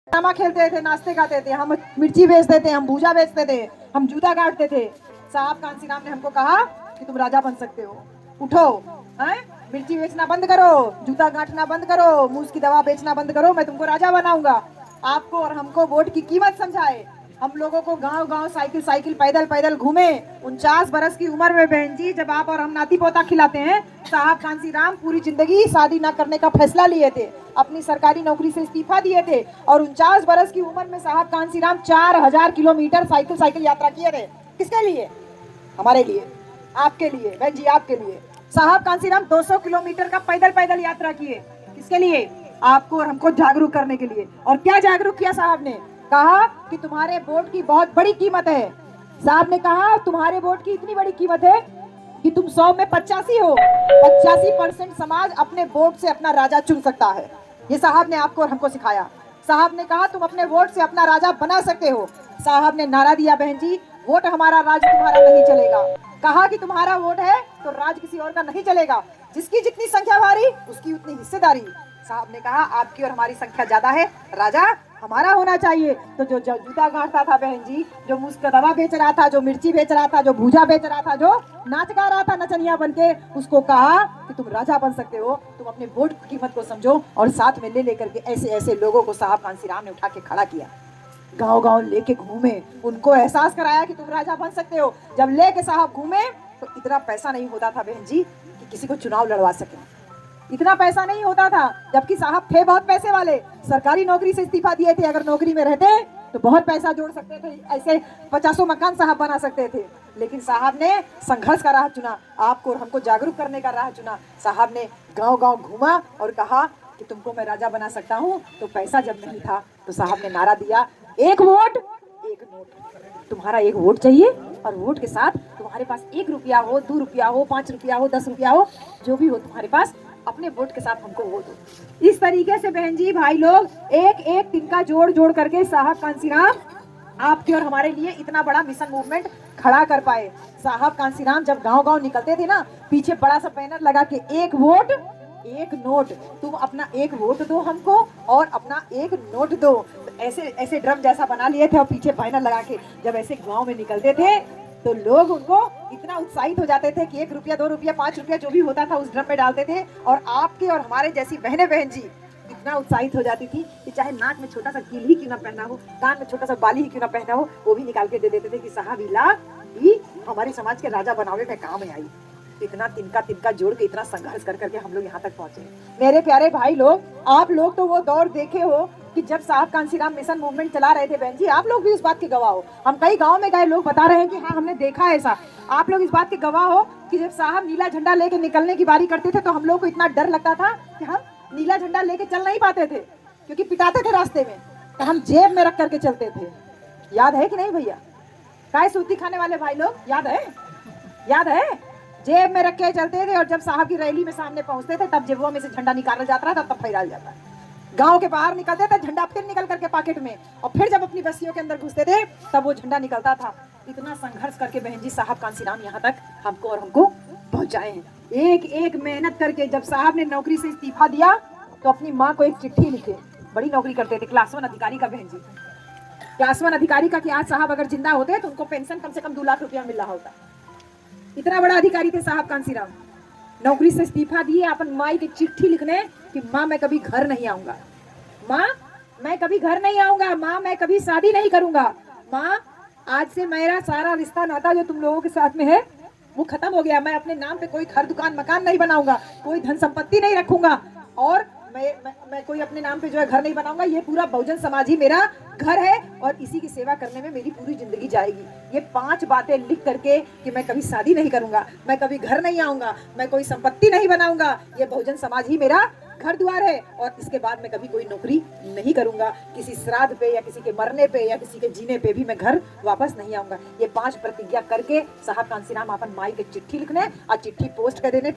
Drama खेलते थे, नाचते गाते थे, हम मिर्ची बेचते थे, हम भूजा बेचते थे, हम जूता काटते थे। साहब कांसीराम ने हमको कहा कि तुम राजा बन सकते हो, उठो, हैं? मिर्ची बेचना बंद करो, जूता काटना बंद करो, मूस की दवा बेचना बंद करो, मैं तुमको राजा बनाऊंगा। आपको और हमको वोट की कीमत समझाए, हम लोगों को गांव गांव साइकिल साइकिल पैदल पैदल घूमे। 49 बरस की उम्र में बहन जी, जब आप और हम नाती पोता खिलाते हैं, साहब कांसीराम पूरी जिंदगी शादी ना करने का फैसला लिए थे, अपनी सरकारी नौकरी से इस्तीफा दिए थे, और 49 बरस की उम्र में साहब कांसीराम 4000 किलोमीटर साइकिल साइकिल यात्रा किए थे। किसके लिए? हमारे लिए, आपके लिए बहन जी, आपके लिए। साहब कांसीराम 200 किलोमीटर का पैदल पैदल यात्रा किए। किसके लिए? आपको और हमको जागरूक करने के लिए। और क्या जागरूक किया साहब ने? कहा कि तुम्हारे वोट की बहुत बड़ी कीमत है। साहब ने कहा तुम्हारे वोट की इतनी बड़ी कीमत है कि तुम 100 में 85 हो। 85% समाज अपने वोट से अपना राजा चुन सकता है। ये साहब ने आपको और हमको सिखाया। साहब ने कहा तुम अपने वोट से अपना राजा बना सकते हो। साहब ने नारा दिया बहन जी, वोट हमारा, राज तुम्हारा नहीं चलेगा। कहा कि तुम्हारा वोट है तो राज किसी और का नहीं चलेगा, जिसकी जितनी संख्या भारी उसकी उतनी हिस्सेदारी। साहब ने कहा आपकी और हमारी संख्या ज्यादा है, राजा हमारा होना चाहिए। तो जो जूता गाड़ता था बहन जी, जो मुफ्त दवा बेच रहा था, जो मिर्ची बेच रहा था, जो भूजा बेच रहा था, जो नाच गा रहा था नचनिया बन के, उसको कहा कि तुम राजा बन सकते हो, तुम अपने वोट की कीमत को समझो। और साथ में ले लेकर के ऐसे ऐसे लोगों को साहब कांसीराम ने उठा के खड़ा किया, गांव गांव लेके घूमे, उनको एहसास कराया कि तुम राजा बन सकते हो। जब लेके साहब घूमे तो इतना पैसा नहीं होता था बहन जी कि किसी को चुनाव लड़वा सके। इतना पैसा नहीं होता था, जबकि साहब थे बहुत पैसे वाले, सरकारी नौकरी से इस्तीफा दिए थे। अगर नौकरी में रहते तो बहुत पैसा जोड़ सकते थे, ऐसे 50 मकान साहब बना सकते थे। लेकिन साहब ने संघर्ष का राह चुना, आपको और हमको जागरूक करने का राह चुना। साहब ने गांव गांव घूमा और कहा कि तुमको मैं राजा बना सकता हूँ। तो पैसा जब नहीं था तो साहब ने नारा दिया, एक वोट एक नोट। तुम्हारा एक वोट चाहिए, और वोट के साथ तुम्हारे पास 1 रुपया हो, 2 रुपया हो, 5 रुपया हो, 10 रुपया हो, जो भी हो तुम्हारे पास, अपने वोट के साथ हमको वोट दो। इस तरीके से बहन जी भाई लोग एक एक तिनका जोड़ जोड़ करके साहब कांसीराम आपके और हमारे लिए इतना बड़ा मिशन मूवमेंट खड़ा कर पाए। साहब कांसीराम जब गांव गांव निकलते थे ना, पीछे बड़ा सा बैनर लगा के, एक वोट एक नोट, तुम अपना एक वोट दो हमको और अपना एक नोट दो। ऐसे ऐसे ड्रम जैसा बना लिए थे और पीछे बैनर लगा के जब ऐसे गांव में निकलते थे तो लोग उनको इतना उत्साहित हो जाते थे कि 1 रुपया, 2 रुपया, 5 रुपया जो भी होता था उस ड्रम में डालते थे। और आपके और हमारे जैसी बहनें बहन जी इतना उत्साहित हो जाती थी कि चाहे नाक में छोटा सा कील ही क्यों ना पहना हो, कान में छोटा सा बाली ही क्यों ना पहना हो, वो भी निकाल के दे देते थे कि साहब इला ही हमारे समाज के राजा बनावे में काम आई। इतना तिनका तिनका जोड़ के, इतना संघर्ष कर करके हम लोग यहाँ तक पहुंचे। मेरे प्यारे भाई लोग, आप लोग तो वो दौर देखे हो कि जब साहब कांसीराम मिशन मूवमेंट चला रहे थे बहन जी, आप लोग भी इस बात के गवाह हो। हम कई गांव में गए, लोग बता रहे हैं कि हाँ हमने देखा है ऐसा। आप लोग इस बात के गवाह हो कि जब साहब नीला झंडा लेके निकलने की बारी करते थे तो हम लोग को इतना डर लगता था कि हम नीला झंडा लेके चल नहीं पाते थे, क्योंकि पिटाते थे रास्ते में। तो हम जेब में रख करके चलते थे। याद है कि नहीं भैया? काय सूती खाने वाले भाई लोग, याद है? याद है? जेब में रख के चलते थे, और जब साहब की रैली में सामने पहुंचते थे तब जेबों में से झंडा निकाला जाता था, तब फहराया जाता। गांव के बाहर निकलते थे, झंडा फिर निकल करके पॉकेट में, और फिर जब अपनी बस्तियों के अंदर घुसते थे तब वो झंडा निकलता था। इतना संघर्ष करके बहन जी साहब कांसीराम यहाँ तक हमको और हमको पहुंचाए हैं। एक एक मेहनत करके जब साहब ने नौकरी से इस्तीफा दिया तो अपनी माँ को एक चिट्ठी लिखे। बड़ी नौकरी करते थे, क्लास 1 अधिकारी का बहन जी, क्लास 1 अधिकारी का, कि आज साहब अगर जिंदा होते तो उनको पेंशन कम से कम 2 लाख रुपया मिल रहा होता। इतना बड़ा अधिकारी थे साहब कांसीराम। नौकरी से इस्तीफा दिए, अपन माई की चिट्ठी लिखने कि माँ मैं कभी घर नहीं आऊंगा, माँ मैं कभी घर नहीं आऊंगा, माँ मैं कभी शादी नहीं करूंगा, माँ आज से मेरा सारा रिश्ता नाता जो तुम लोगों के साथ में है वो खत्म हो गया। मैं अपने नाम पे कोई घर दुकान मकान नहीं बनाऊंगा, कोई धन संपत्ति नहीं रखूंगा, और मैं कोई अपने नाम पे जो है घर नहीं बनाऊंगा। ये पूरा बहुजन समाज ही मेरा घर है और इसी की सेवा करने में मेरी पूरी जिंदगी जाएगी। ये 5 बातें लिख करके कि मैं कभी शादी नहीं करूंगा, मैं कभी घर नहीं आऊंगा, मैं कोई संपत्ति नहीं बनाऊंगा, ये बहुजन समाज ही मेरा घर द्वार है, और इसके बाद मैं कभी कोई नौकरी नहीं करूंगा, किसी श्राद्ध पे या किसी के मरने पे या किसी के जीने पे भी मैं घर वापस नहीं आऊंगा। ये 5 प्रतिज्ञा करके साहब कांसीराम अपन माई के चिट्ठी लिखने और चिट्ठी पोस्ट कर देने।